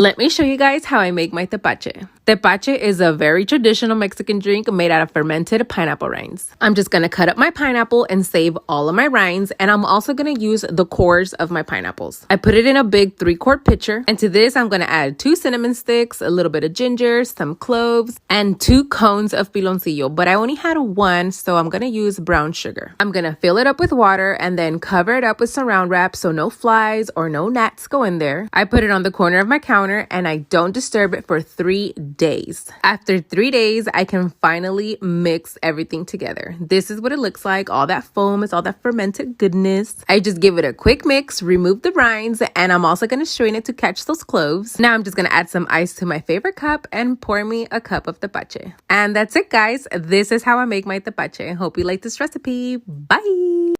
Let me show you guys how I make my tapache. Tapache is a very traditional Mexican drink made out of fermented pineapple rinds. I'm just gonna cut up my pineapple and save all of my rinds, and I'm also gonna use the cores of my pineapples. I put it in a big 3-quart pitcher, and to this I'm gonna add 2 cinnamon sticks, a little bit of ginger, some cloves, and 2 cones of piloncillo, but I only had 1, so I'm gonna use brown sugar. I'm gonna fill it up with water and then cover it up with saran wrap so no flies or no gnats go in there. I put it on the corner of my counter and I don't disturb it for 3 days. After 3 days, I can finally mix everything together. This is what it looks like. All that foam is all that fermented goodness. I just give it a quick mix, remove the rinds, and I'm also going to strain it to catch those cloves. Now I'm just going to add some ice to my favorite cup and pour me a cup of tapache. And that's it, guys. This is how I make my tapache. Hope you like this recipe. Bye!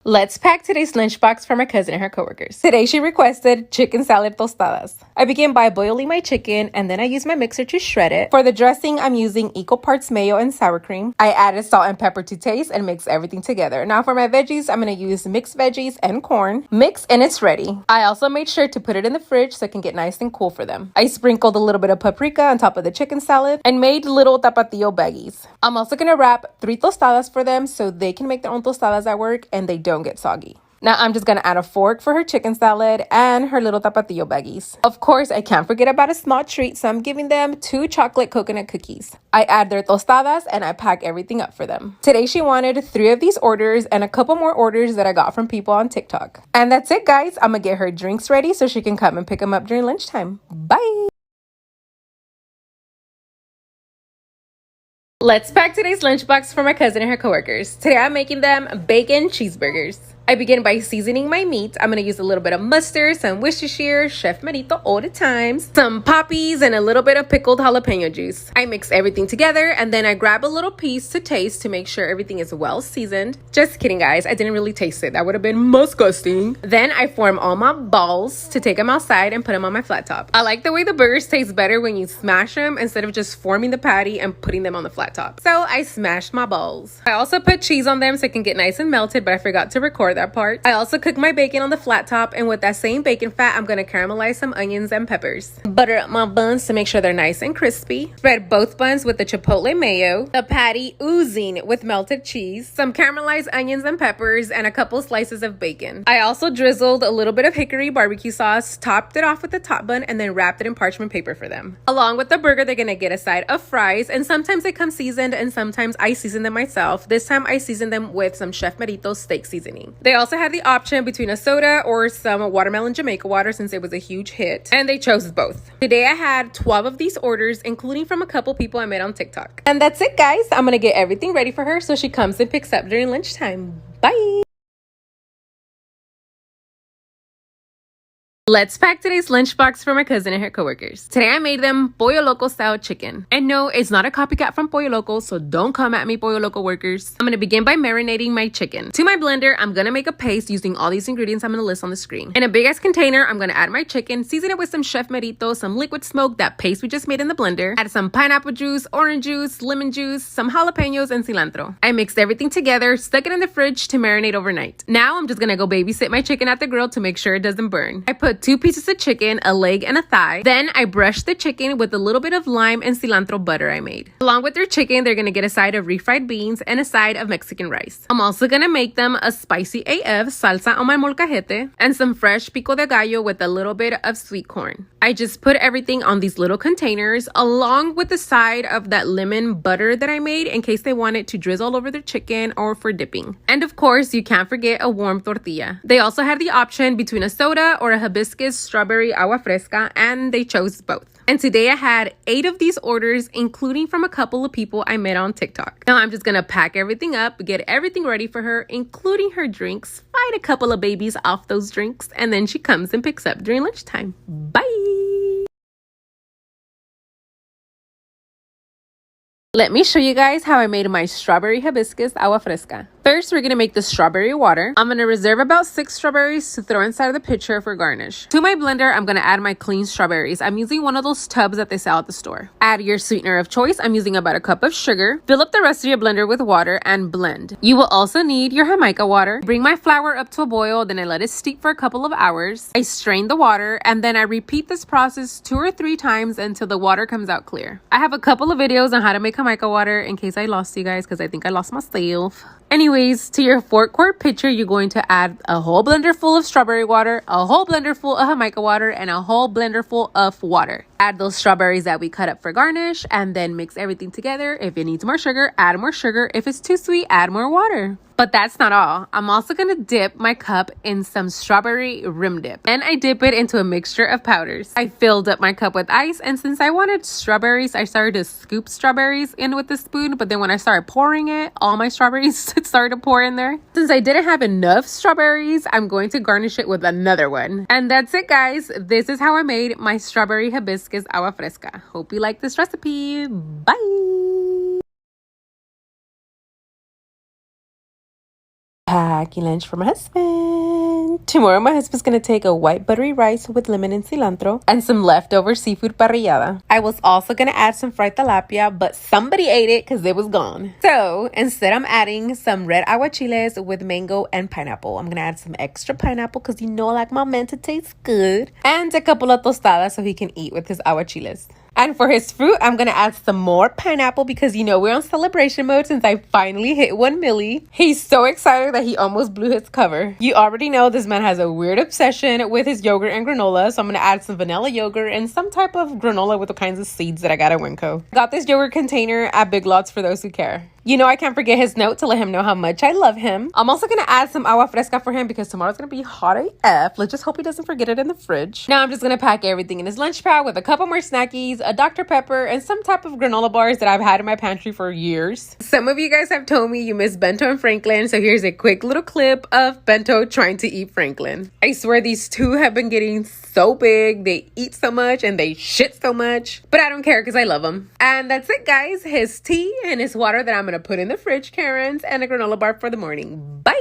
Let's pack today's lunchbox for my cousin and her coworkers. Today she requested chicken salad tostadas. I begin by boiling my chicken and then I use my mixer to shred it. For the dressing, I'm using equal parts mayo and sour cream. I added salt and pepper to taste and mix everything together. Now for my veggies, I'm going to use mixed veggies and corn. Mix and it's ready. I also made sure to put it in the fridge so it can get nice and cool for them. I sprinkled a little bit of paprika on top of the chicken salad and made little tapatio baggies. I'm also going to wrap 3 tostadas for them so they can make their own tostadas at work and they don't get soggy. Now I'm just gonna add a fork for her chicken salad and her little tapatio baggies. Of course, I can't forget about a small treat, so I'm giving them 2 chocolate coconut cookies. I add their tostadas and I pack everything up for them. Today she wanted 3 of these orders and a couple more orders that I got from people on TikTok. And that's it, guys. I'm gonna get her drinks ready so she can come and pick them up during lunchtime. Bye! Let's pack today's lunchbox for my cousin and her coworkers. Today I'm making them bacon cheeseburgers. I begin by seasoning my meat. I'm going to use a little bit of mustard, some Worcestershire, Chef Marito all the times, some poppies, and a little bit of pickled jalapeno juice. I mix everything together and then I grab a little piece to taste to make sure everything is well seasoned. Just kidding, guys. I didn't really taste it. That would have been disgusting. Then I form all my balls to take them outside and put them on my flat top. I like the way the burgers taste better when you smash them instead of just forming the patty and putting them on the flat top. So I smashed my balls. I also put cheese on them so it can get nice and melted, but I forgot to record that part. I also cook my bacon on the flat top, and with that same bacon fat, I'm gonna caramelize some onions and peppers. Butter up my buns to make sure they're nice and crispy. Spread both buns with the chipotle mayo, the patty oozing with melted cheese, some caramelized onions and peppers, and a couple slices of bacon. I also drizzled a little bit of hickory barbecue sauce, topped it off with the top bun, and then wrapped it in parchment paper for them. Along with the burger, they're gonna get a side of fries, and sometimes they come seasoned and sometimes I season them myself. This time I seasoned them with some Chef Marito steak seasoning. They also had the option between a soda or some watermelon Jamaica water since it was a huge hit, and they chose both. Today I had 12 of these orders, including from a couple people I met on TikTok. And that's it, guys. I'm gonna get everything ready for her so she comes and picks up during lunchtime. Bye! Let's pack today's lunchbox for my cousin and her coworkers. Today I made them Pollo Loco style chicken. And no, it's not a copycat from Pollo Loco, so don't come at me, Pollo Loco workers. I'm gonna begin by marinating my chicken. To my blender, I'm gonna make a paste using all these ingredients I'm gonna list on the screen. In a big ass container, I'm gonna add my chicken, season it with some Chef Marito, some liquid smoke, that paste we just made in the blender, add some pineapple juice, orange juice, lemon juice, some jalapenos, and cilantro. I mixed everything together, stuck it in the fridge to marinate overnight. Now I'm just gonna go babysit my chicken at the grill to make sure it doesn't burn. I put 2 pieces of chicken, a leg, and a thigh. Then I brushed the chicken with a little bit of lime and cilantro butter I made. Along with their chicken, they're gonna get a side of refried beans and a side of Mexican rice. I'm also gonna make them a spicy AF salsa on my molcajete and some fresh pico de gallo with a little bit of sweet corn. I just put everything on these little containers along with the side of that lemon butter that I made in case they wanted to drizzle all over their chicken or for dipping. And of course, you can't forget a warm tortilla. They also had the option between a soda or a Hibiscus strawberry Agua Fresca, and they chose both. And today I had 8 of these orders, including from a couple of people I met on TikTok. Now I'm just gonna pack everything up, get everything ready for her, including her drinks, fight a couple of babies off those drinks, and then she comes and picks up during lunchtime. Bye! Let me show you guys how I made my strawberry hibiscus agua fresca. First, we're gonna make the strawberry water. I'm gonna reserve about 6 strawberries to throw inside of the pitcher for garnish. To my blender, I'm gonna add my clean strawberries. I'm using one of those tubs that they sell at the store. Add your sweetener of choice. I'm using about a cup of sugar. Fill up the rest of your blender with water and blend. You will also need your Jamaica water. Bring my flour up to a boil, then I let it steep for a couple of hours. I strain the water, and then I repeat this process 2 or 3 times until the water comes out clear. I have a couple of videos on how to make Jamaica water in case I lost you guys, because I think I lost myself. Anyways, to your 4-quart pitcher, you're going to add a whole blender full of strawberry water, a whole blender full of Jamaica water, and a whole blender full of water. Add those strawberries that we cut up for garnish, and then mix everything together. If it needs more sugar, add more sugar. If it's too sweet, add more water. But that's not all. I'm also gonna dip my cup in some strawberry rim dip. And I dip it into a mixture of powders. I filled up my cup with ice, and since I wanted strawberries, I started to scoop strawberries in with the spoon. But then when I started pouring it, all my strawberries started to pour in there. Since I didn't have enough strawberries, I'm going to garnish it with another one. And that's it, guys. This is how I made my strawberry hibiscus agua fresca. Hope you like this recipe. Bye! Packing lunch for my husband. Tomorrow my husband's gonna take a white buttery rice with lemon and cilantro and some leftover seafood parrillada. I was also gonna add some fried tilapia, but somebody ate it because it was gone. So instead I'm adding some red aguachiles with mango and pineapple. I'm gonna add some extra pineapple because you know I like my man to taste good. And a couple of tostadas so he can eat with his aguachiles. And for his fruit, I'm going to add some more pineapple because, you know, we're on celebration mode since I finally hit 1 milli. He's so excited that he almost blew his cover. You already know this man has a weird obsession with his yogurt and granola. So I'm going to add some vanilla yogurt and some type of granola with the kinds of seeds that I got at Winco. Got this yogurt container at Big Lots for those who care. You know, I can't forget his note to let him know how much I love him. I'm also going to add some agua fresca for him because tomorrow's going to be hot AF. Let's just hope he doesn't forget it in the fridge. Now I'm just going to pack everything in his lunch bag with a couple more snackies, a Dr. Pepper, and some type of granola bars that I've had in my pantry for years. Some of you guys have told me you miss Bento and Franklin, so here's a quick little clip of Bento trying to eat Franklin. I swear these two have been getting so big. They eat so much and they shit so much, but I don't care because I love them. And that's it, guys. His tea and his water that I'm going to put in the fridge, Karen's, and a granola bar for the morning. Bye!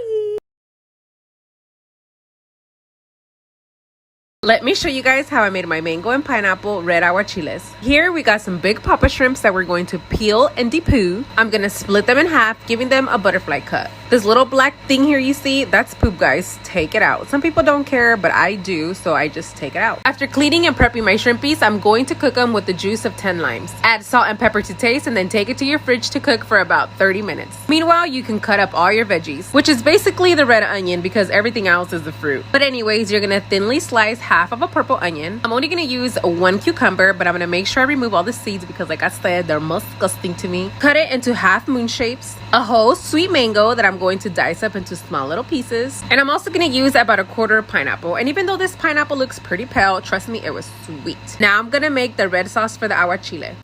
Let me show you guys how I made my mango and pineapple red aguachiles. Here we got some big papa shrimps that we're going to peel and depue. I'm gonna split them in half, giving them a butterfly cut. This little black thing here you see, that's poop, guys. Take it out. Some people don't care, but I do, so I just take it out. After cleaning and prepping my shrimpies, I'm going to cook them with the juice of 10 limes. Add salt and pepper to taste, and then take it to your fridge to cook for about 30 minutes. Meanwhile, you can cut up all your veggies, which is basically the red onion because everything else is the fruit. But anyways, you're gonna thinly slice half of a purple onion. I'm only gonna use 1 cucumber, but I'm gonna make sure I remove all the seeds because, like I said, they're disgusting to me. Cut it into half moon shapes. A whole sweet mango that I'm going to dice up into small little pieces. And I'm also gonna use about a quarter pineapple. And even though this pineapple looks pretty pale, trust me, it was sweet. Now I'm gonna make the red sauce for the aguachile.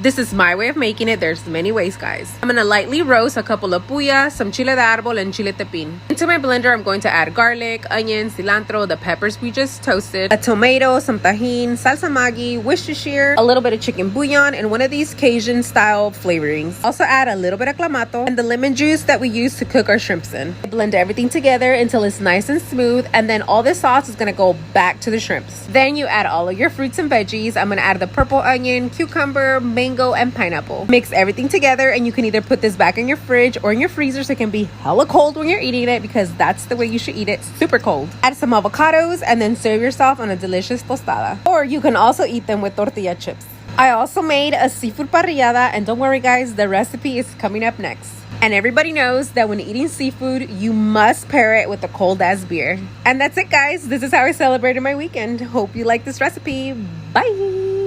This is my way of making it. There's many ways, guys. I'm gonna lightly roast a couple of puya, some chile de árbol, and chile tepin. Into my blender, I'm going to add garlic, onion, cilantro, the peppers we just toasted, a tomato, some tahini, salsa Maggi, Worcestershire, a little bit of chicken bouillon, and one of these Cajun style flavorings. Also add a little bit of clamato and the lemon juice that we use to cook our shrimps in. Blend everything together until it's nice and smooth, and then all this sauce is gonna go back to the shrimps. Then you add all of your fruits and veggies. I'm gonna add the purple onion, cucumber, mango, and pineapple. Mix everything together, and you can either put this back in your fridge or in your freezer so it can be hella cold when you're eating it, because that's the way you should eat it, super cold. Add some avocados and then serve yourself on a delicious tostada. Or you can also eat them with tortilla chips. I also made a seafood parrillada, and don't worry guys, the recipe is coming up next. And everybody knows that when eating seafood, you must pair it with a cold ass beer. And that's it, guys. This is how I celebrated my weekend. Hope you like this recipe. Bye!